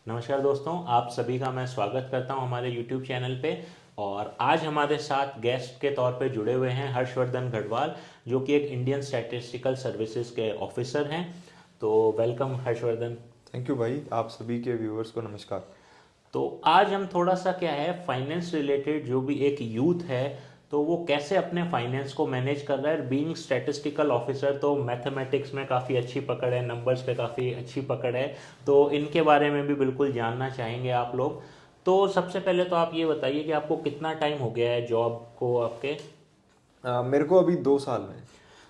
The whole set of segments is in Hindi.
नमस्कार दोस्तों, आप सभी का मैं स्वागत करता हूं हमारे YouTube चैनल पे। और आज हमारे साथ गेस्ट के तौर पे जुड़े हुए हैं हर्षवर्धन गढ़वाल, जो कि एक इंडियन स्टैटिस्टिकल सर्विसेज के ऑफिसर हैं। तो वेलकम हर्षवर्धन। थैंक यू भाई। आप सभी के व्यूअर्स को नमस्कार। तो आज हम थोड़ा सा क्या है, फाइनेंस रिलेटेड, जो भी एक यूथ है तो वो कैसे अपने फाइनेंस को मैनेज कर रहा है। बीइंग स्टैटिस्टिकल ऑफिसर तो मैथमेटिक्स में काफ़ी अच्छी पकड़ है, नंबर्स पे काफ़ी अच्छी पकड़ है, तो इनके बारे में भी बिल्कुल जानना चाहेंगे आप लोग। तो सबसे पहले तो आप ये बताइए कि आपको कितना टाइम हो गया है जॉब को आपके। मेरे को अभी 2 साल में।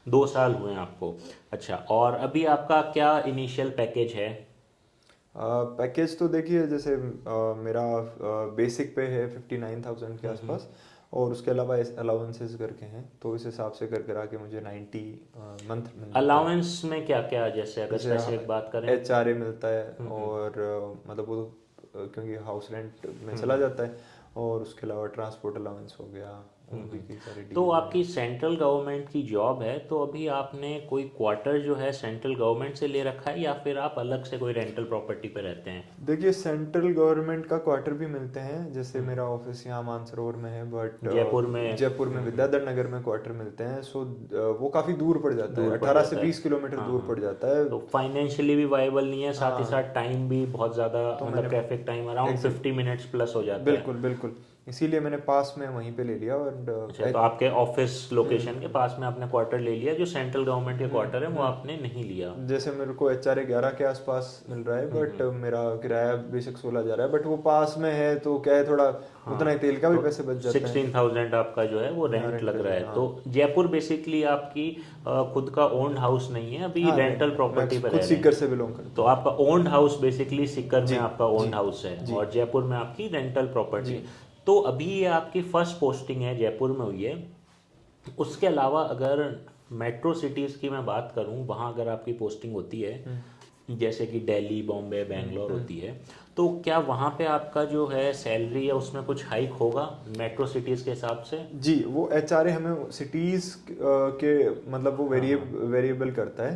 2 साल हुए हैं आपको। अच्छा, और अभी आपका क्या इनिशियल पैकेज है। पैकेज तो देखिए, जैसे मेरा बेसिक पे है 59,000 के आसपास, और उसके अलावा अलाउंसेस करके हैं, तो इस हिसाब से कर कर आके मुझे 90 मंथ मिल जाता है। अलाउंस में क्या क्या, जैसे अगर जैसे स्पेसिफिक बात करें। HRA मिलता है, हम्म। और मतलब वो क्योंकि हाउस रेंट में चला जाता है, और उसके अलावा ट्रांसपोर्ट अलाउंस हो गया, और भी कई सारे तो डील आपकी हैं। सेंट्रल गवर्नमेंट की जॉब है, तो अभी आपने कोई क्वार्टर जो है सेंट्रल गवर्नमेंट से ले रखा है या फिर आप अलग से कोई रेंटल प्रॉपर्टी पे रहते हैं। देखिए, सेंट्रल गवर्नमेंट का क्वार्टर भी मिलते हैं, जैसे मेरा ऑफिस यहाँ मानसरोवर में है, बट जयपुर में। जयपुर में विद्याधर नगर में क्वार्टर मिलते हैं। सो वो काफ़ी दूर पड़ जाता है, दूर पड़ 18 से जाता है। 20 किलोमीटर हाँ दूर हाँ। पड़ जाता है। तो फाइनेंशियली भी वाइबल नहीं है, साथ ही हाँ, साथ टाइम भी बहुत ज़्यादा, तो मतलब मैंने traffic time around exact 50 minutes plus हो जाता है। बिल्कुल बिल्कुल, इसीलिए मैंने पास में वहीं पे ले लिया। अच्छा, तो आपके ऑफिस लोकेशन के हम्म पास में आपने क्वार्टर ले लिया, जो सेंट्रल गवर्नमेंट के क्वार्टर है वो हम्म। आपने नहीं लिया। जैसे मेरे को HRA 11 के आसपास मिल रहा है, बट मेरा किराया बेशक 16 जा रहा है, बट वो पास में है, तो क्या है, थोड़ा उतना ही हाँ, तेल का भी तो पैसे बच जाता है। 16,000 आपका जो है वो हाँ, रेंट रेंट लग लग रहा रहा है। है, तो हाँ। जयपुर बेसिकली आपकी खुद का ओन्ड हाउस नहीं है, अभी हाँ, रेंटल रेंट मैं प्रॉपर्टी पे खुद रह रहे सीकर हैं। से बिलोंग करता तो हूँ। आपका ओन्ड हाउस बेसिकली सीकर में जी आपका जी ओन्ड हाउस है जी और जयपुर में आपकी रेंटल प्रॉपर्टी जी। है। तो अभी ये आपकी फर्स्ट पोस्टिंग है, जयपुर में हुई है। उसके अलावा अगर मेट्रो सिटीज़ की मैं बात करूं, वहाँ अगर आपकी पोस्टिंग होती है, जैसे कि दिल्ली, बॉम्बे, बेंगलोर होती है, तो क्या वहाँ पे आपका जो है सैलरी है उसमें कुछ हाइक होगा मेट्रो सिटीज़ के हिसाब से। जी, वो HRA हमें सिटीज़ के मतलब वो हाँ हाँ। वेरिएबल करता है,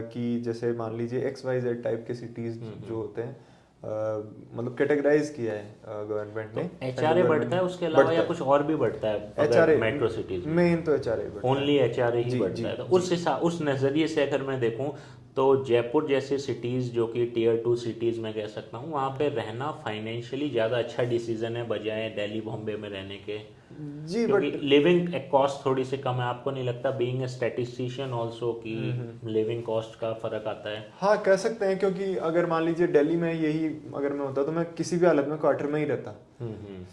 कि जैसे मान लीजिए XYZ टाइप के सिटीज़ जो होते हैं, मतलब कैटेगराइज किया है गवर्नमेंट तो ने, एच आर सेंट्रल ए बढ़ता है गवर्नमेंट उसके अलावा, या बढ़ता कुछ है। और भी बढ़ता है एच अगर आर ए मेट्रो सिटीज़ में। मेन तो HRA बढ़ता ओनली है। एच आर ए ही जी बढ़ता जी है, तो जी। उस हिसाब, उस नज़रिए से अगर मैं देखूं तो जयपुर जैसे सिटीज़, जो कि टीयर 2 सिटीज़ में कह सकता हूं, वहाँ पे रहना फाइनेंशियली ज़्यादा अच्छा डिसीजन है बजाय दिल्ली बॉम्बे में रहने के। जी, क्योंकि बट लिविंग कॉस्ट थोड़ी सी कम है, आपको नहीं लगता बीइंग ए स्टैटिस्टिशियन ऑल्सो कि लिविंग कॉस्ट का फ़र्क आता है। हाँ, कह सकते हैं, क्योंकि अगर मान लीजिए दिल्ली में यही अगर मैं होता, तो मैं किसी भी हालत में क्वार्टर में ही रहता।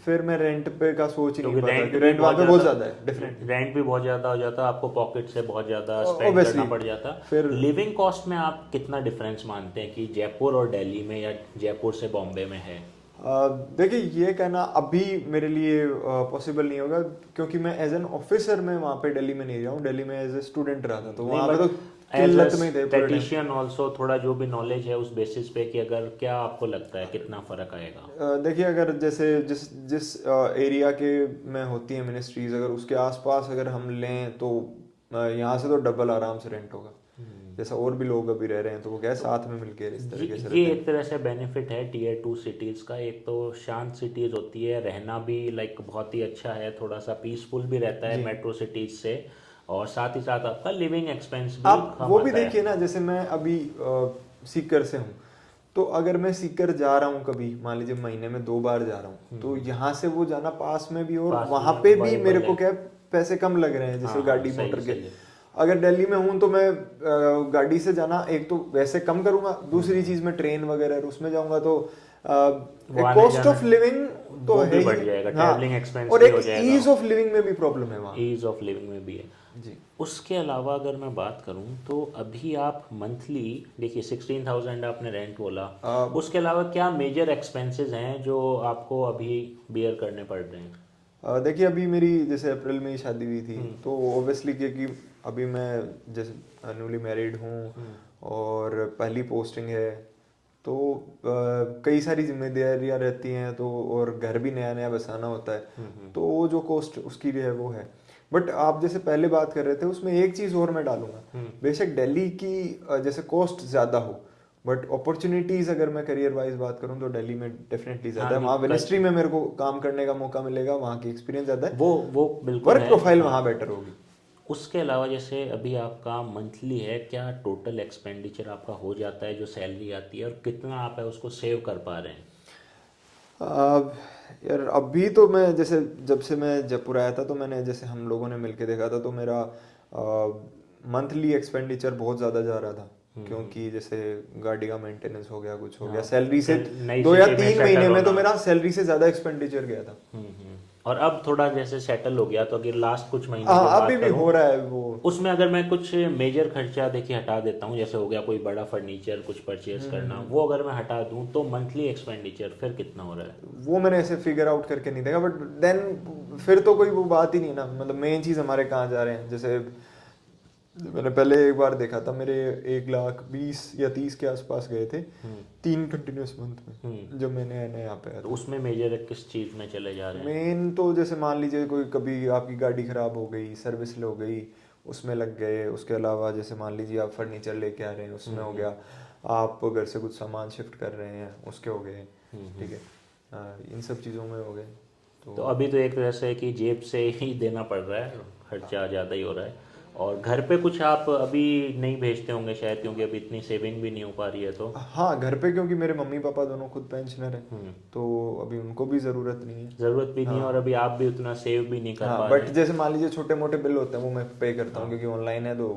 फिर मैं रेंट पे का सोच ही नहीं क्योंकि पाता, रेंट कि भी रेंट वहाँ बहुत पे बहुत ज़्यादा, ज़्यादा है डिफरेंटली। रेंट भी बहुत ज़्यादा हो जाता, आपको पॉकेट से बहुत ज़्यादा स्पेंड करना ऑब्वियसली। पड़ जाता। फिर लिविंग कॉस्ट में आप कितना डिफरेंस मानते हैं कि जयपुर और दिल्ली में, या जयपुर से बॉम्बे में है। देखिए, ये कहना अभी मेरे लिए पॉसिबल नहीं होगा, क्योंकि मैं एज एन ऑफिसर में वहाँ पे दिल्ली में नहीं रहा हूँ। दिल्ली में एज ए स्टूडेंट रहा था, तो नहीं, वहाँ पे बट तो एज अ किल्लत में ही थे पूरे टाइम। स्टैटिशियन ऑल्सो थोड़ा जो भी नॉलेज है उस बेसिस पे, कि अगर क्या आपको लगता है कितना फ़र्क आएगा। देखिए, अगर जैसे जिस जिस एरिया के में होती है मिनिस्ट्रीज, अगर उसके आसपास अगर हम लें, तो यहाँ से तो डबल आराम से रेंट होगा। जैसा और भी लोग अभी रह रहे हैं, तो वो क्या है, तो साथ में मिलके इस ये तरीके से ये रहते हैं। एक तरह से बेनिफिट है टीयर 2 सिटीज़ का। एक तो शांत सिटीज़ होती है, रहना भी लाइक बहुत ही अच्छा है, थोड़ा सा पीसफुल भी रहता है जी। मेट्रो सिटीज़ से, और साथ ही साथ आपका लिविंग एक्सपेंस भी आप कम वो भी आता है। देखिए ना, जैसे मैं अभी सीकर से हूँ, तो अगर मैं सीकर जा रहा हूँ, कभी मान लीजिए महीने में 2 बार जा रहा हूँ, तो यहाँ से वो जाना पास में भी, और पास वहाँ में पे भी मेरे वाइबल को है। क्या है, पैसे कम लग रहे हैं, हाँ जैसे हाँ, गाड़ी सही मोटर के। सही है। अगर दिल्ली में हूँ, तो मैं गाड़ी से जाना एक तो वैसे कम करूंगा, दूसरी चीज मैं ट्रेन वगैरह उसमें जाऊंगा, तो वो एक आने कॉस्ट जाना ऑफ लिविंग तो वो है भी ही। बढ़ जाएगा, हाँ, ट्रैवलिंग एक्सपेंस और भी एक हो जाएगा। ईज ऑफ लिविंग में भी प्रॉब्लम है वहाँ। ईज ऑफ लिविंग में भी है। जी। उसके अलावा अगर मैं बात करूं तो अभी आप मंथली, देखिए 16,000 आपने रेंट बोला, उसके अलावा क्या मेजर एक्सपेंसेस हैं जो आपको अभी बियर करने पड़ रहे हैं। देखिए, अभी मेरी जैसे अप्रैल में ही शादी हुई थी, तो ऑब्वियसली, क्योंकि अभी मैं जैसे न्यूली मैरिड हूँ, और पहली पोस्टिंग है, तो कई सारी जिम्मेदारियां रहती हैं, तो और घर भी नया नया बसाना होता है, तो वो जो कॉस्ट उसकी भी है वो है। बट आप जैसे पहले बात कर रहे थे, उसमें एक चीज़ और मैं डालूंगा। बेशक दिल्ली की जैसे कॉस्ट ज़्यादा हो, बट अपॉर्चुनिटीज़ अगर मैं करियर वाइज बात करूँ तो दिल्ली में डेफिनेटली ज़्यादा है। हाँ, वहाँ मिनिस्ट्री में मेरे को काम करने का मौका मिलेगा, वहाँ की एक्सपीरियंस ज़्यादा है, वो बिल्कुल वर्क है। प्रोफाइल हाँ। वहाँ बेटर होगी। उसके अलावा जैसे अभी आपका मंथली है, क्या टोटल एक्सपेंडिचर आपका हो जाता है जो सैलरी आती है, और कितना आप है उसको सेव कर पा रहे हैं? अब यार अभी तो मैं जैसे जब से मैं जयपुर आया था तो मैंने जैसे हम लोगों ने मिलके देखा था तो मेरा मंथली एक्सपेंडिचर बहुत ज़्यादा जा रहा था, क्योंकि जैसे गाड़ी का मेंटेनेंस हो गया, कुछ हो गया, हाँ, सैलरी से नई 2 या सिटी में 3 महीने सेटल में तो होना। मेरा सैलरी से ज़्यादा एक्सपेंडिचर गया था। और अब थोड़ा जैसे सेटल हो गया, तो अगर लास्ट कुछ महीनों की हाँ, बात अभी भी करूं, हो रहा है वो। उसमें अगर मैं कुछ मेजर खर्चा देखिए हटा देता हूं, जैसे हो गया कोई बड़ा फर्नीचर कुछ परचेज करना, वो अगर मैं हटा दूं तो मंथली एक्सपेंडिचर फिर कितना हो रहा है? वो मैंने ऐसे फिगर आउट करके नहीं देखा, बट देन फिर तो कोई वो बात ही नहीं ना, मतलब मेन चीज़ हमारे कहाँ जा रहे हैं। जैसे मैंने पहले एक बार देखा था, मेरे 1,20,000 या 30 के आसपास गए थे 3 कंटिन्यूस मंथ में, जब मैंने नया यहाँ पे आया तो था। उसमें मेजर किस चीज़ में चले जा रहे हैं? मेन तो जैसे मान लीजिए कोई कभी आपकी गाड़ी खराब हो गई, सर्विस हो गई, उसमें लग गए। उसके अलावा जैसे मान लीजिए आप फर्नीचर लेके आ रहे हैं, उसमें हो गया। आप घर से कुछ सामान शिफ्ट कर रहे हैं, उसके हो गए। ठीक है, इन सब चीज़ों में हो गए। तो अभी तो एक तरह से कि जेब से ही देना पड़ रहा है, खर्चा ज़्यादा ही हो रहा है। और घर पे कुछ आप अभी नहीं भेजते होंगे शायद, क्योंकि अभी इतनी सेविंग भी नहीं हो पा रही है तो। हाँ, घर पे क्योंकि मेरे मम्मी पापा दोनों खुद पेंशनर हैं, तो अभी उनको भी ज़रूरत नहीं है। ज़रूरत भी नहीं है, और अभी आप भी उतना सेव भी नहीं कर हाँ, पा बट रहे हैं। जैसे मान लीजिए छोटे मोटे बिल होते हैं वो मैं पे करता हूँ, क्योंकि ऑनलाइन है तो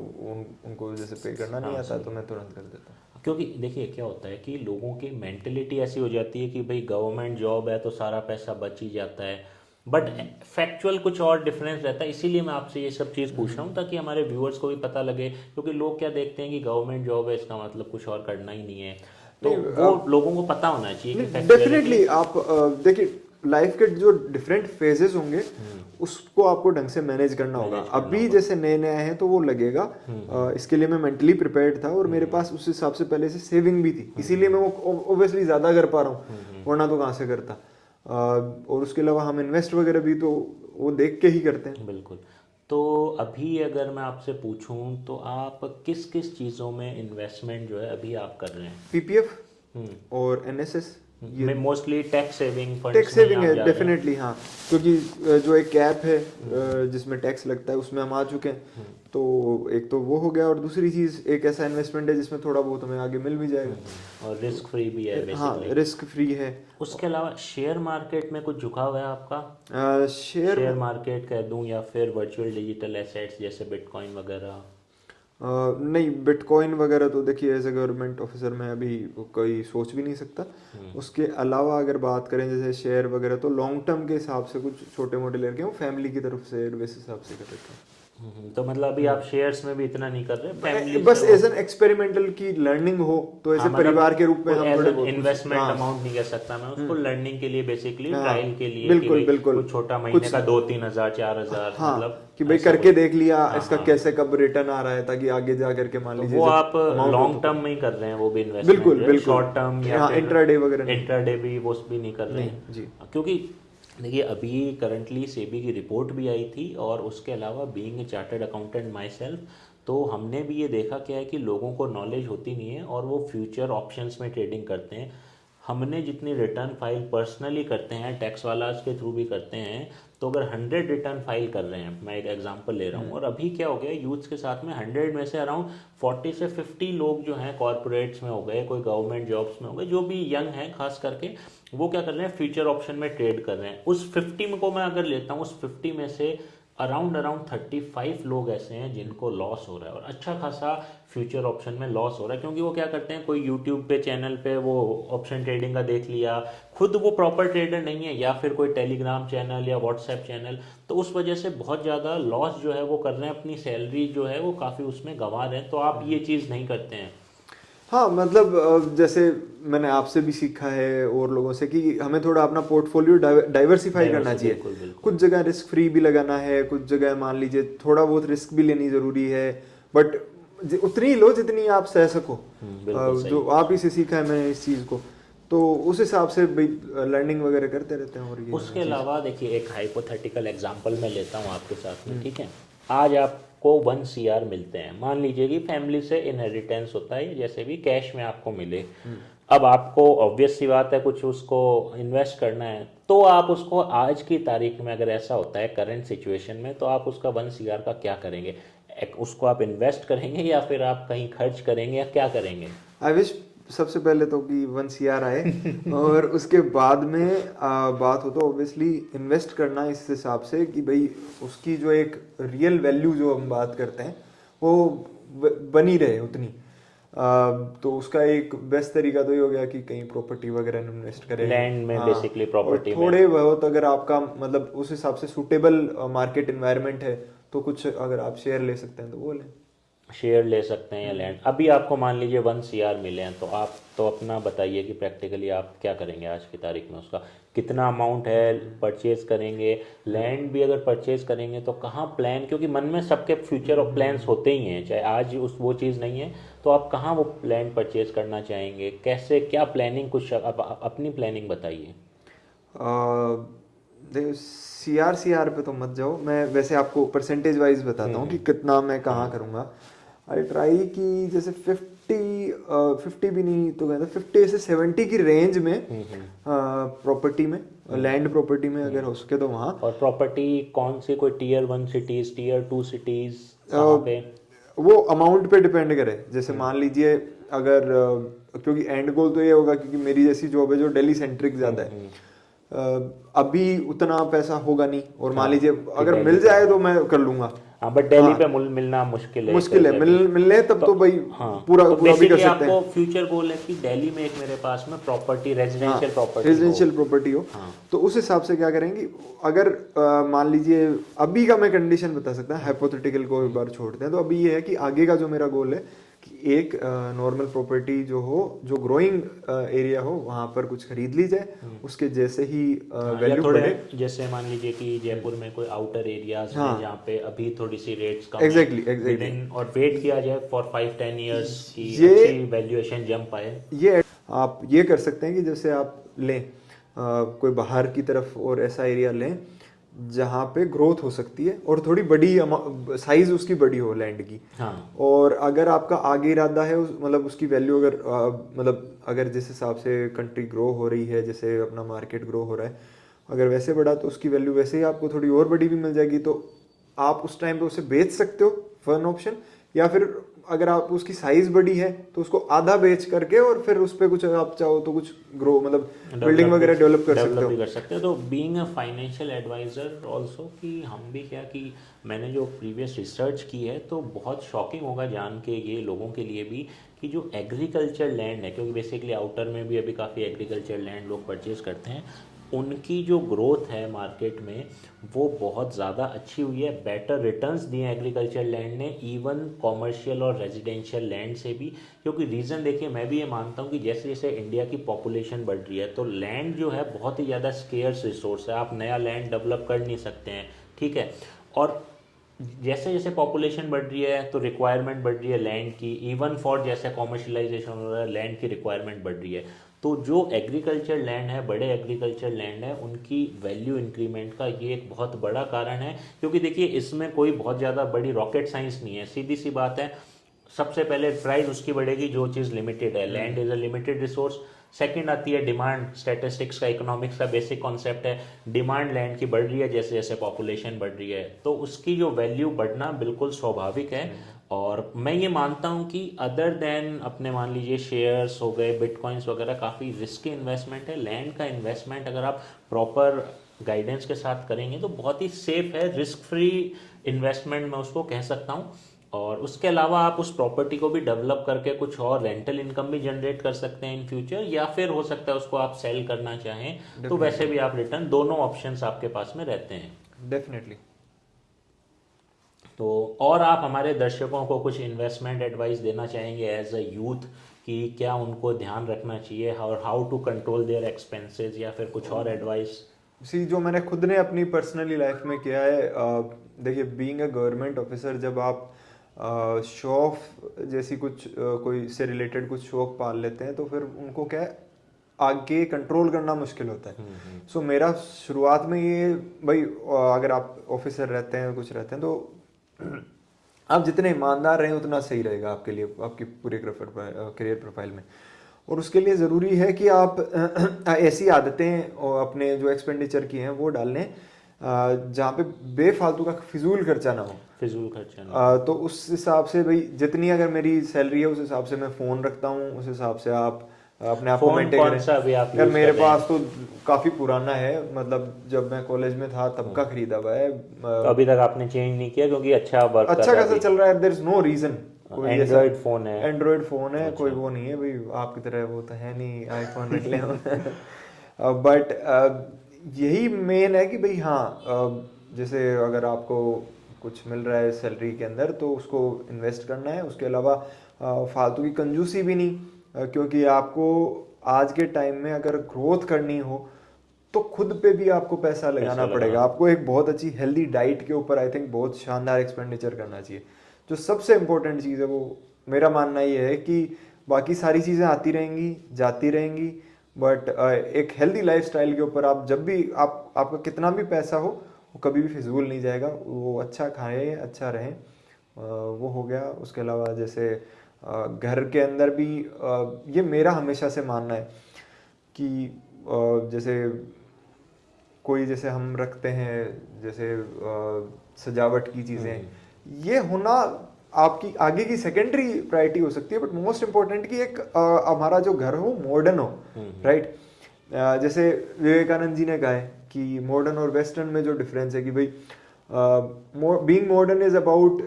उनको जैसे पे करना नहीं आता तो मैं तुरंत कर देता हूँ। क्योंकि देखिए क्या होता है कि लोगों की मेंटेलिटी ऐसी हो जाती है कि भाई गवर्नमेंट जॉब है तो सारा पैसा बच ही जाता है, बट फैक्चुअल कुछ और डिफरेंस रहता है। इसीलिए मैं आपसे ये सब चीज़ पूछ रहा हूँ ताकि हमारे व्यूअर्स को भी पता लगे, क्योंकि लोग क्या देखते हैं कि गवर्नमेंट जॉब है इसका मतलब कुछ और करना ही नहीं है, तो वो लोगों को पता होना चाहिए कि डेफिनेटली आप देखिए लाइफ के जो डिफरेंट फेजेस होंगे उसको आपको ढंग से मैनेज करना होगा। अभी जैसे नए नए हैं तो वो लगेगा, इसके लिए मैं मेंटली प्रिपेयर्ड था और मेरे पास उस हिसाब से पहले से सेविंग भी थी, इसीलिए मैं वो ऑब्वियसली ज़्यादा कर पा रहा हूँ, वरना तो कहाँ से करता। और उसके अलावा हम इन्वेस्ट वगैरह भी तो वो देख के ही करते हैं। बिल्कुल। तो अभी अगर मैं आपसे पूछूं तो आप किस किस चीज़ों में इन्वेस्टमेंट जो है अभी आप कर रहे हैं? पीपीएफ और एनएसएस, में mostly tax saving funds tax में सेविंग आप है जा रहे हैं? डेफिनेटली। हाँ, क्योंकि जो एक कैप है जिसमें टैक्स लगता है उसमें हम आ चुके हैं, तो एक तो वो हो गया, और दूसरी चीज़ एक ऐसा इन्वेस्टमेंट है जिसमें थोड़ा बहुत हमें आगे मिल भी जाएगा और रिस्क फ्री भी है हाँ, बेसिकली। रिस्क फ्री है। उसके अलावा शेयर मार्केट में कुछ झुकाव है आपका? शेयर शेयर मार्केट कह दूं या फिर वर्चुअल डिजिटल एसेट्स जैसे बिटकॉइन वगैरह? नहीं, बिटकॉइन वगैरह तो देखिए एज ए गवर्नमेंट ऑफिसर मैं अभी कोई सोच भी नहीं सकता। उसके अलावा अगर बात करें जैसे शेयर वगैरह, तो लॉन्ग टर्म के हिसाब से कुछ छोटे मोटे लेके हूँ, फैमिली की तरफ से एडवाइस हिसाब से कर रखा हूँ। तो मतलब अभी आप शेयर्स में भी इतना नहीं कर रहे, फैमिली बस एज एन एक्सपेरिमेंटल की लर्निंग हो तो ऐसे परिवार के रूप में हम थोड़े बहुत इन्वेस्टमेंट अमाउंट नहीं कह सकता मैं उसको, लर्निंग के लिए बेसिकली, हाँ, ट्रायल के लिए, बिल्कुल, कि भाई बिल्कुल। कुछ छोटा महीने का 2-3 हज़ार 4 हज़ार, हाँ, मतलब कि भाई ऐसा करके कुछ। देख लिया इसका कैसे कब रिटर्न आ रहा है, ताकि आगे जा करके मान लीजिए वो जब आप amount लॉन्ग हो टर्म में ही कर रहे हैं वो भी इन्वेस्टमेंट? बिल्कुल, बिल्कुल। शॉर्ट टर्म या हाँ, इंट्राडे वगैरह नहीं। इंट्राडे भी वो भी नहीं कर रहे नहीं, हैं? जी। क्योंकि देखिए अभी करंटली सेबी की रिपोर्ट भी आई थी, और उसके अलावा being a chartered accountant my self, तो हमने भी ये देखा क्या है कि लोगों को नॉलेज होती नहीं है और वो फ्यूचर ऑप्शंस में ट्रेडिंग करते हैं। हमने जितनी रिटर्न फाइल पर्सनली करते हैं, टैक्स वाला के थ्रू भी करते हैं, तो अगर 100 रिटर्न फाइल कर रहे हैं, मैं एक एग्जांपल ले रहा हूँ, और अभी क्या हो गया यूथ्स के साथ में 100 में से अराउंड 40 से 50 लोग जो हैं कॉर्पोरेट्स में हो गए, कोई गवर्नमेंट जॉब्स में हो गए, जो भी यंग हैं खास करके, वो क्या कर रहे हैं, फ्यूचर ऑप्शन में ट्रेड कर रहे हैं। उस 50 में को मैं अगर लेता हूँ, उस 50 में से अराउंड 35 लोग ऐसे हैं जिनको लॉस हो रहा है, और अच्छा खासा फ्यूचर ऑप्शन में लॉस हो रहा है, क्योंकि वो क्या करते हैं, कोई यूट्यूब पे चैनल पे वो ऑप्शन ट्रेडिंग का देख लिया, खुद वो प्रॉपर ट्रेडर नहीं है, या फिर कोई टेलीग्राम चैनल या व्हाट्सएप चैनल, तो उस वजह से बहुत ज़्यादा लॉस जो है वो कर रहे हैं, अपनी सैलरी जो है वो काफ़ी उसमें गंवा रहे हैं। तो आप ये चीज़ नहीं करते हैं? हाँ, मतलब जैसे मैंने आपसे भी सीखा है और लोगों से कि हमें थोड़ा अपना पोर्टफोलियो डाइवर्सिफाई करना चाहिए। बिल्कुल, बिल्कुल। कुछ जगह रिस्क फ्री भी लगाना है, कुछ जगह मान लीजिए थोड़ा बहुत रिस्क भी लेनी ज़रूरी है, बट उतनी ही लो जितनी आप सह सको। जो आप ही से सीखा है मैंने इस चीज़ को, तो उस हिसाब से भाई लर्निंग वगैरह करते रहते हैं। और उसके अलावा देखिए एक हाइपोथेटिकल एग्जांपल मैं लेता हूँ आपके साथ में, ठीक है? आज आप आपको 1 CR मिलते हैं, मान लीजिए कि फैमिली से इनहेरिटेंस होता है, जैसे भी कैश में आपको मिले। अब आपको ऑब्वियस सी बात है कुछ उसको इन्वेस्ट करना है, तो आप उसको आज की तारीख में अगर ऐसा होता है करंट सिचुएशन में, तो आप उसका 1 CR का क्या करेंगे? उसको आप इन्वेस्ट करेंगे या फिर आप कहीं खर्च करेंगे या क्या करेंगे? आई विश सबसे पहले तो कि 1 CR आए और उसके बाद में बात हो तो ऑब्वियसली इन्वेस्ट करना इस हिसाब से कि भाई उसकी जो एक रियल वैल्यू जो हम बात करते हैं वो बनी रहे उतनी। तो उसका एक बेस्ट तरीका तो ये हो गया कि कहीं प्रॉपर्टी वगैरह में इन्वेस्ट करें, लैंड में, हाँ, बेसिकली और प्रॉपर्टी में। थोड़े बहुत अगर आपका मतलब उस हिसाब से सूटेबल मार्केट इन्वायरमेंट है तो कुछ अगर आप शेयर ले सकते हैं तो वो लें। शेयर ले सकते हैं या लैंड। अभी आपको मान लीजिए 1 CR मिले हैं, तो आप तो अपना बताइए कि प्रैक्टिकली आप क्या करेंगे आज की तारीख में, उसका कितना अमाउंट है, परचेज करेंगे? लैंड भी अगर परचेज करेंगे तो कहाँ प्लान, क्योंकि मन में सबके फ्यूचर ऑफ प्लान्स होते ही हैं, चाहे आज उस वो चीज़ नहीं है तो आप कहाँ वो लैंड परचेज करना चाहेंगे, कैसे, क्या प्लानिंग, कुछ अपनी प्लानिंग बताइए। देखो CR पे तो मत जाओ, मैं वैसे आपको परसेंटेज वाइज बताता हूँ कि कितना मैं कहाँ करूँगा। आई ट्राई कि जैसे 50 भी नहीं तो कहता 50 से 70 की रेंज में प्रॉपर्टी में, लैंड प्रॉपर्टी में अगर हो सके तो वहाँ। और प्रॉपर्टी कौन सी, कोई Tier 1 सिटीज़, Tier 2 सिटीज़, कहाँ पे? वो अमाउंट पे डिपेंड करे। जैसे मान लीजिए अगर क्योंकि एंड गोल तो ये होगा, क्योंकि मेरी जैसी जॉब है जो दिल्ली सेंट्रिक ज़्यादा है, अभी उतना पैसा होगा नहीं, और मान लीजिए अगर मिल जाए तो मैं कर लूंगा। हाँ, बट दिल्ली हाँ, पे मिलना मुश्किल है मुश्किल है, जगह। मिलने तब तो भाई हाँ, पूरा तो पूरा भी कर बेसिकली सकते आपको हैं। फ्यूचर गोल है कि दिल्ली में एक मेरे पास में प्रॉपर्टी, हाँ, रेजिडेंशियल प्रॉपर्टी रेजिडेंशियल हो। प्रॉपर्टी हो। हाँ। तो उस हिसाब से क्या करेंगे, अगर मान लीजिए अभी का मैं कंडीशन बता सकता हूँ, हाइपोथेटिकल को एक बार छोड़ते हैं, तो अभी ये है कि आगे का जो मेरा गोल है कि एक नॉर्मल प्रॉपर्टी जो हो, जो ग्रोइंग एरिया हो, वहां पर कुछ खरीद ली जाए, उसके जैसे ही या वैल्यू थोड़े बढ़े। जैसे मान लीजिए कि जयपुर में कोई आउटर एरियाज हाँ, में जहाँ पे अभी थोड़ी सी रेट्स कम है, एग्जैक्टली विद इन, और वेट किया जाए फॉर 5-10 ईयर्स की ये अच्छी वैल्यूएशन जंप आए। ये आप ये कर सकते हैं कि जैसे आप लें कोई बाहर की तरफ और ऐसा एरिया लें जहाँ पे ग्रोथ हो सकती है और थोड़ी बड़ी साइज उसकी बड़ी हो लैंड की। हाँ। और अगर आपका आगे इरादा है मतलब उसकी वैल्यू अगर मतलब अगर जिस हिसाब से कंट्री ग्रो हो रही है, जैसे अपना मार्केट ग्रो हो रहा है, अगर वैसे बढ़ा तो उसकी वैल्यू वैसे ही आपको थोड़ी और बड़ी भी मिल जाएगी, तो आप उस टाइम पे उसे बेच सकते हो, फन ऑप्शन। या फिर अगर आप उसकी साइज बड़ी है तो उसको आधा बेच करके और फिर उस पर कुछ आप चाहो तो कुछ ग्रो मतलब बिल्डिंग वगैरह डेवलप कर सकते भी हो। कर सकते हो। तो being a financial adviser also, कि हम भी क्या कि मैंने जो प्रीवियस रिसर्च की है, तो बहुत शॉकिंग होगा जान के ये लोगों के लिए भी कि जो एग्रीकल्चर लैंड है, क्योंकि बेसिकली आउटर में भी अभी काफ़ी एग्रीकल्चर लैंड लोग परचेज करते हैं, उनकी जो ग्रोथ है मार्केट में वो बहुत ज़्यादा अच्छी हुई है, बेटर रिटर्न्स दिए एग्रीकल्चर लैंड ने, इवन कॉमर्शियल और रेजिडेंशियल लैंड से भी। क्योंकि रीज़न देखिए, मैं भी ये मानता हूँ कि जैसे जैसे इंडिया की पॉपुलेशन बढ़ रही है, तो लैंड जो है बहुत ही ज़्यादा स्केयर्स रिसोर्स है, आप नया लैंड डेवलप कर नहीं सकते हैं, ठीक है। और जैसे जैसे पॉपुलेशन बढ़ रही है तो रिक्वायरमेंट बढ़ रही है लैंड की, इवन फॉर जैसे कॉमर्शलाइजेशन हो रहा है, लैंड की रिक्वायरमेंट बढ़ रही है। तो जो एग्रीकल्चर लैंड है, बड़े एग्रीकल्चर लैंड है, उनकी वैल्यू इंक्रीमेंट का ये एक बहुत बड़ा कारण है। क्योंकि देखिए इसमें कोई बहुत ज़्यादा बड़ी रॉकेट साइंस नहीं है, सीधी सी बात है। सबसे पहले प्राइस उसकी बढ़ेगी जो चीज़ लिमिटेड है, land is a limited resource. Second आती है डिमांड, स्टैटिस्टिक्स का, इकोनॉमिक्स का बेसिक कॉन्सेप्ट है, डिमांड लैंड की बढ़ रही है जैसे जैसे पॉपुलेशन बढ़ रही है, तो उसकी जो वैल्यू बढ़ना बिल्कुल स्वाभाविक है। और मैं ये मानता हूँ कि अदर देन अपने मान लीजिए शेयर्स हो गए, बिटकॉइंस वगैरह, काफ़ी रिस्की इन्वेस्टमेंट है। लैंड का इन्वेस्टमेंट अगर आप प्रॉपर गाइडेंस के साथ करेंगे तो बहुत ही सेफ है, रिस्क फ्री इन्वेस्टमेंट मैं उसको कह सकता हूँ। और उसके अलावा आप उस प्रॉपर्टी को भी डेवलप करके कुछ और रेंटल इनकम भी जनरेट कर सकते हैं इन फ्यूचर, या फिर हो सकता है उसको आप सेल करना चाहें तो वैसे भी आप रिटर्न, दोनों ऑप्शंस आपके पास में रहते हैं। डेफिनेटली। तो और आप हमारे दर्शकों को कुछ इन्वेस्टमेंट एडवाइस देना चाहेंगे एज अ यूथ, कि क्या उनको ध्यान रखना चाहिए और how to control their expenses, या फिर कुछ और एडवाइस? सी जो मैंने खुद ने अपनी पर्सनली लाइफ में किया है, देखिए बीइंग अ गवर्नमेंट ऑफिसर, जब आप शो ऑफ जैसी कुछ कोई से रिलेटेड कुछ शौक पाल लेते हैं तो फिर उनको क्या है आगे कंट्रोल करना मुश्किल होता है। सो मेरा शुरुआत में ये भाई अगर आप ऑफिसर रहते हैं कुछ रहते हैं तो आप जितने ईमानदार रहें उतना सही रहेगा आपके लिए, आपकी पूरे करियर प्रोफाइल में। और उसके लिए ज़रूरी है कि आप ऐसी आदतें और अपने जो एक्सपेंडिचर की हैं वो डाल लें जहाँ पे बेफालतू का फिजूल खर्चा ना हो। फिजूल खर्चा नहीं। तो उस हिसाब से भाई जितनी अगर मेरी सैलरी है उस हिसाब से मैं फ़ोन रखता हूँ, उस हिसाब से आप अपने आप को फोन मेंटेन कौन करें। सा अभी आप यार यूज मेरे कर रहे पास हैं? तो काफ़ी पुराना है, मतलब जब मैं कॉलेज में था तब का खरीदा हुआ है। तो अभी तक आपने चेंज नहीं किया क्योंकि अच्छा वर्क कर अच्छा रहा है खासा अभी? चल रहा है, देयर इज नो रीजन। कोई ऐसा एंड्रॉयड फोन है? एंड्रॉयड फोन है, कोई अच्छा। वो नहीं है भाई आपकी तरह, वो तो है नहीं आईफोन रख ले बट यही मेन है कि भाई हाँ, जैसे अगर आपको कुछ मिल रहा है सैलरी के अंदर तो उसको इन्वेस्ट करना है। उसके अलावा फालतू की कंजूसी भी नहीं, क्योंकि आपको आज के टाइम में अगर ग्रोथ करनी हो तो खुद पे भी आपको पैसा लगाना पड़ेगा। आपको एक बहुत अच्छी हेल्दी डाइट के ऊपर आई थिंक बहुत शानदार एक्सपेंडिचर करना चाहिए। जो सबसे इम्पोर्टेंट चीज़ है वो मेरा मानना ये है कि बाकी सारी चीज़ें आती रहेंगी जाती रहेंगी, बट एक हेल्दी लाइफस्टाइल के ऊपर आप जब भी आपका कितना भी पैसा हो वो कभी भी फिजूल नहीं जाएगा। वो अच्छा खाएं, अच्छा रहें, वो हो गया। उसके अलावा जैसे घर के अंदर भी ये मेरा हमेशा से मानना है कि जैसे कोई जैसे हम रखते हैं जैसे सजावट की चीज़ें, ये होना आपकी आगे की सेकेंडरी प्रायोरिटी हो सकती है, बट मोस्ट इम्पोर्टेंट कि एक हमारा जो घर हो मॉडर्न हो, राइट। जैसे विवेकानंद जी ने कहा है कि मॉडर्न और वेस्टर्न में जो डिफरेंस है कि भाई बीइंग मॉडर्न इज अबाउट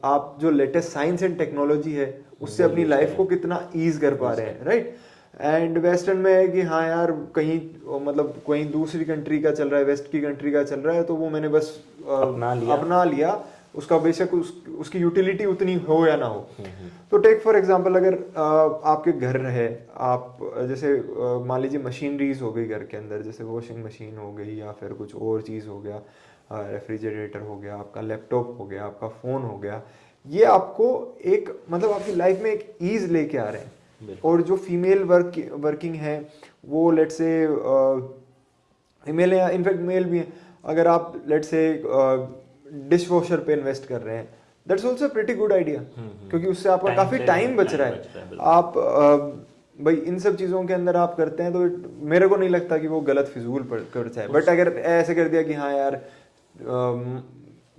आप जो लेटेस्ट साइंस एंड टेक्नोलॉजी है उससे अपनी लाइफ को कितना ईज कर पा रहे हैं, राइट। एंड वेस्टर्न में है कि हाँ यार कहीं मतलब कोई दूसरी कंट्री का चल रहा है, वेस्ट की कंट्री का चल रहा है तो वो मैंने बस अपना लिया, उसका बेशक उसकी यूटिलिटी उतनी हो या ना हो। तो टेक फॉर एग्जांपल अगर आपके घर है, आप जैसे मान लीजिए मशीनरीज हो गई घर के अंदर, जैसे वॉशिंग मशीन हो गई या फिर कुछ और चीज़ हो गया, रेफ्रिजरेटर हो गया, आपका लैपटॉप हो गया, आपका फ़ोन हो गया, ये आपको एक मतलब आपकी लाइफ में एक ईज लेके आ रहे हैं। और जो फीमेल वर्किंग है वो लेट से फीमेल है, इनफैक्ट मेल भी है, अगर आप लेट से डिश वॉशर पे इन्वेस्ट कर रहे हैं that's also pretty good idea, क्योंकि उससे आपका काफ़ी टाइम बच रहा है। आप भाई इन सब चीज़ों के अंदर आप करते हैं तो मेरे को नहीं लगता कि वो गलत फिजूल खर्चा है। बट अगर ऐसे कर दिया कि हाँ यार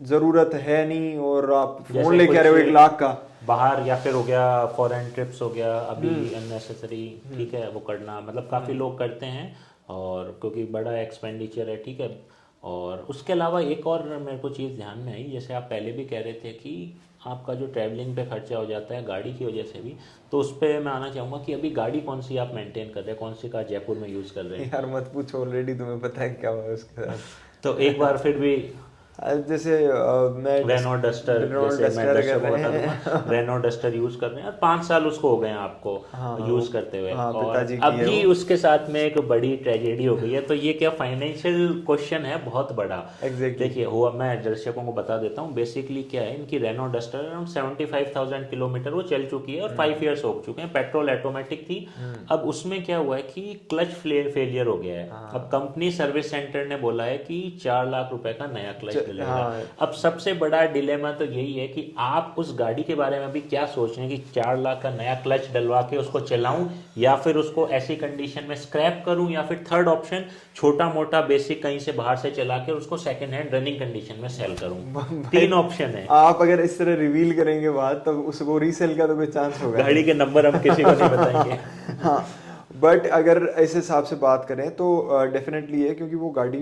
ज़रूरत है नहीं और आप फोन लेके आ रहे हो 1 लाख का बाहर, या फिर हो गया फॉरेन ट्रिप्स हो गया अभी अननेसेसरी, ठीक है, वो करना मतलब काफ़ी लोग करते हैं और क्योंकि बड़ा एक्सपेंडिचर है, ठीक है। और उसके अलावा एक और मेरे को चीज़ ध्यान में आई, जैसे आप पहले भी कह रहे थे कि आपका जो ट्रैवलिंग पे खर्चा हो जाता है गाड़ी की वजह से भी, तो उस पर मैं आना चाहूँगा कि अभी गाड़ी कौन सी आप मेंटेन कर रहे हैं, कौन सी कार जयपुर में यूज़ कर रहे हैं? यार मत पूछो, ऑलरेडी तुम्हें पता है क्या हुआ उसके साथ। तो एक बार फिर भी जैसे मैं रेनो डस्टर, जैसे मैं दर्शकों को बता दूंगा, रेनो डस्टर यूज कर रहे हैं और 5 साल उसको हो गए हैं आपको यूज करते हुए। हाँ, और पिताजी की अभी है वो। उसके साथ में एक बड़ी ट्रेजेडी हो गई है, तो ये क्या फाइनेंशियल क्वेश्चन है बहुत बड़ा। एग्जैक्टली देखिए हुआ, मैं दर्शकों को बता देता हूँ, बेसिकली क्या है, इनकी रेनो डस्टर अराउंड 75,000 किलोमीटर वो चल चुकी है और 5 ईयर्स हो चुके हैं, पेट्रोल ऑटोमेटिक थी। अब उसमें क्या हुआ है कि क्लच फेलियर हो गया है। अब कंपनी सर्विस सेंटर ने बोला है कि 4 लाख रुपए का नया क्लच मिलेगा। अब सबसे बड़ा डिलेमा तो यही है कि आप उस गाड़ी के बारे में अभी क्या सोच रहे हैं कि 4 लाख का नया क्लच डलवा के उसको चलाऊं या फिर उसको ऐसी कंडीशन में स्क्रैप करूं, या फिर थर्ड ऑप्शन छोटा मोटा बेसिक कहीं से बाहर से चला के उसको सेकंड हैंड रनिंग कंडीशन में सेल करूं। 3 ऑप्शन है। आप अगर इस तरह रिवील करेंगे बात तब उसको रीसेल का तो कोई चांस होगा। गाड़ी के नंबर हम किसी को नहीं बताएंगे। हाँ, बट अगर इस हिसाब से बात करें तो डेफिनेटली है, क्योंकि वो गाड़ी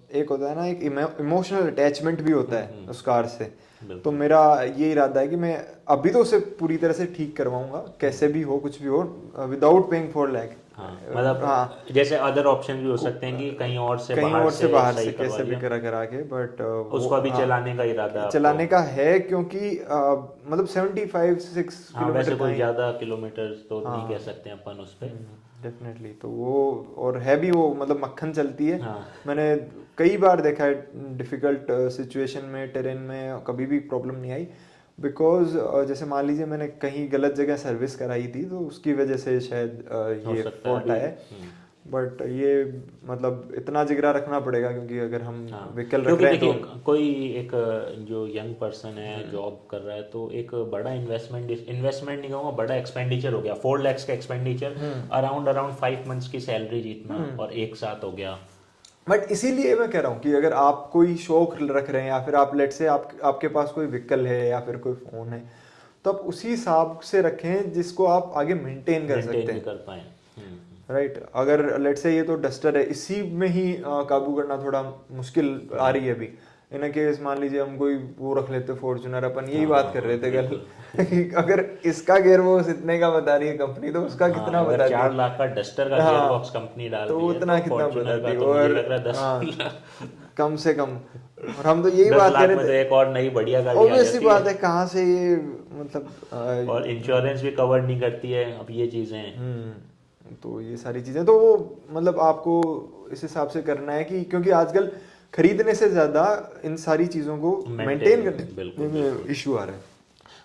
एक होता है ना, एक इमोशनल अटैचमेंट भी होता है उस कार से। तो मेरा ये इरादा है कि मैं अभी तो उसे पूरी तरह से ठीक करवाऊंगा, कैसे भी हो कुछ भी हो, विदाउट पेइंग 4 लाख। हाँ, मतलब जैसे अदर ऑप्शन भी हो सकते हैं कि कहीं और से बाहर से कैसे भी करा के, बट उसको अभी चलाने का इरादा चलाने का है, क्योंकि मतलब 75-6 किलोमीटर कोई ज्यादा किलोमीटर तो नहीं कह सकते अपन उस पर। डेफिनेटली तो वो, और है भी वो मतलब मक्खन चलती है। मैंने कई बार देखा है डिफिकल्ट सिचुएशन में, टेरेन में कभी भी प्रॉब्लम नहीं आई, बिकॉज जैसे मान लीजिए मैंने कहीं गलत जगह सर्विस कराई थी तो उसकी वजह से शायद ये फॉल्ट आया है। बट ये मतलब इतना जिगरा रखना पड़ेगा, क्योंकि अगर हम व्हीकल रख क्योंकि रहे हैं देखिए तो कोई एक जो यंग पर्सन है जॉब कर रहा है तो एक बड़ा इन्वेस्टमेंट नहीं कहूँगा, बड़ा एक्सपेंडिचर हो गया, 4 lakhs का एक्सपेंडिचर अराउंड 5 months की सैलरी जीतना और एक साथ हो गया। बट इसीलिए मैं कह रहा हूँ कि अगर आप कोई शौक रख रहे हैं या फिर आप लेट से आपके पास कोई व्हीकल है या फिर कोई फोन है, तो आप उसी हिसाब से रखें जिसको आप आगे मेंटेन कर सकते हैं, कर पाए। राइट। अगर लेट से ये तो डस्टर है, इसी में ही काबू करना थोड़ा मुश्किल आ रही है अभी। इन केस मान लीजिए हम कोई वो रख लेते फॉर्च्यूनर, अपन यही बात कर रहे थे कल अगर इसका गियर बॉक्स इतने का बता रही है कंपनी, तो उसका कितना अगर बता 4 लाख का डस्टर का गियर बॉक्स कंपनी डाल तो रही है उतना तो कितना फॉर्च्यूनर का बताती, तो मुझे और लग रहा है 10 लाख। कम से कम। और हम तो यही 10 बात लाख कर में रहे तो थे, एक और नई बढ़िया गाड़ी आ ऑब्वियस सी जाती बात है। है, कहाँ से ये मतलब और इंश्योरेंस भी कवर नहीं करती है अब ये चीज़ें। तो ये सारी चीजें तो वो मतलब आपको इस हिसाब से करना है कि, क्योंकि आजकल खरीदने से ज्यादा इन सारी चीजों को मेंटेन करने में इशू आ रहा है।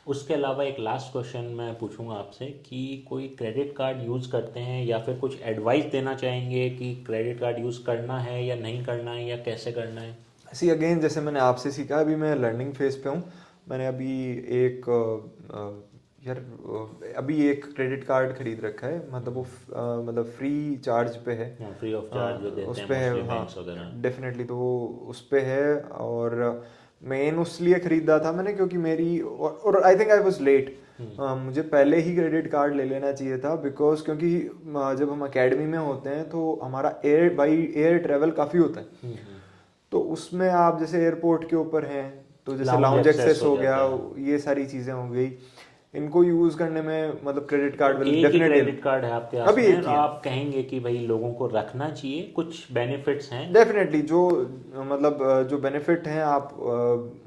उसके अलावा एक लास्ट क्वेश्चन मैं पूछूंगा आपसे कि कोई क्रेडिट कार्ड यूज़ करते हैं या फिर कुछ एडवाइस देना चाहेंगे कि क्रेडिट कार्ड यूज़ करना है या नहीं करना है या कैसे करना है? सी अगेन, जैसे मैंने आपसे सीखा, अभी मैं लर्निंग फेज पे हूँ। मैंने अभी एक यार अभी एक क्रेडिट कार्ड खरीद रखा है, मतलब वो मतलब फ्री चार्ज पे है, फ्री ऑफ चार्ज जो देते उस हैं पे है, मोस्टली हाँ बैंक्स वगैरह। डेफिनेटली, तो वो उस पे है। और मेन उसलिए खरीदा था मैंने क्योंकि मेरी, और I think I was late, मुझे पहले ही क्रेडिट कार्ड ले लेना चाहिए था, बिकॉज क्योंकि जब हम एकेडमी में होते हैं तो हमारा एयर बाई एयर ट्रेवल काफ़ी होता है। तो उसमें आप जैसे एयरपोर्ट के ऊपर हैं तो जैसे लाउंज एक्सेस हो गया, ये सारी चीज़ें हो गई, इनको यूज़ करने में मतलब क्रेडिट कार्ड विल एक ही डेफिनेटली। क्रेडिट कार्ड है आपके पास अभी में, एक ही है। आप कहेंगे कि भाई लोगों को रखना चाहिए, कुछ बेनिफिट्स हैं। डेफिनेटली, जो मतलब जो बेनिफिट हैं आप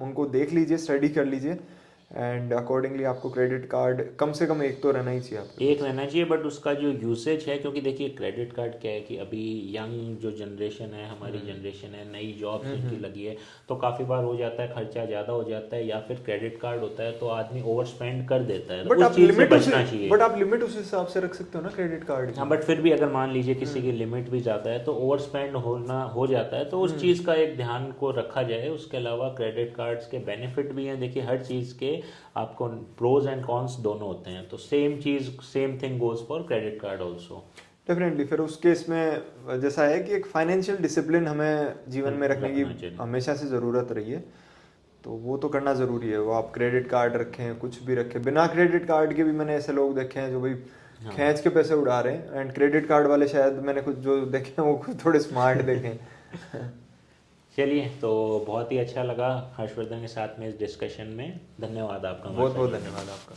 उनको देख लीजिए, स्टडी कर लीजिए, एंड अकॉर्डिंगली आपको क्रेडिट कार्ड कम से कम एक तो रहना ही चाहिए आपके एक रहना चाहिए, बट उसका जो यूसेज है, क्योंकि देखिए क्रेडिट कार्ड क्या है कि अभी यंग जो जनरेशन है, हमारी जनरेशन है, नई जॉब जिनकी लगी है, तो काफ़ी बार हो जाता है खर्चा ज़्यादा हो जाता है, या फिर क्रेडिट कार्ड होता है तो आदमी ओवर स्पेंड कर देता है, तो उस चीज़ से बचना चाहिए। बट आप लिमिट उस हिसाब से रख सकते हो ना क्रेडिट कार्ड की। हाँ, बट फिर भी अगर मान लीजिए किसी की लिमिट भी ज़्यादा है तो ओवर स्पेंड होना हो जाता है, तो उस चीज़ का एक ध्यान को रखा जाए। उसके अलावा क्रेडिट कार्ड्स के बेनिफिट भी हैं, देखिए हर चीज़ के आपको प्रोज एंड कॉन्स दोनों होते हैं, तो same cheese same thing goes for credit card also. Definitely, फिर उस केस में जैसा है कि एक फाइनेंशियल डिसिप्लिन हमें जीवन में रखने की हमेशा से ज़रूरत रही है, तो वो तो करना ज़रूरी है। वो आप क्रेडिट कार्ड रखें, कुछ भी रखें, बिना क्रेडिट कार्ड के भी मैंने ऐसे लोग देखे हैं जो भाई खींच के पैसे उड़ा रहे हैं, एंड क्रेडिट कार्ड वाले शायद मैंने कुछ जो देखे हैं वो कुछ थोड़े स्मार्ट देखे हैं। चलिए, तो बहुत ही अच्छा लगा हर्षवर्धन के साथ में इस डिस्कशन में। धन्यवाद आपका। बहुत बहुत धन्यवाद आपका।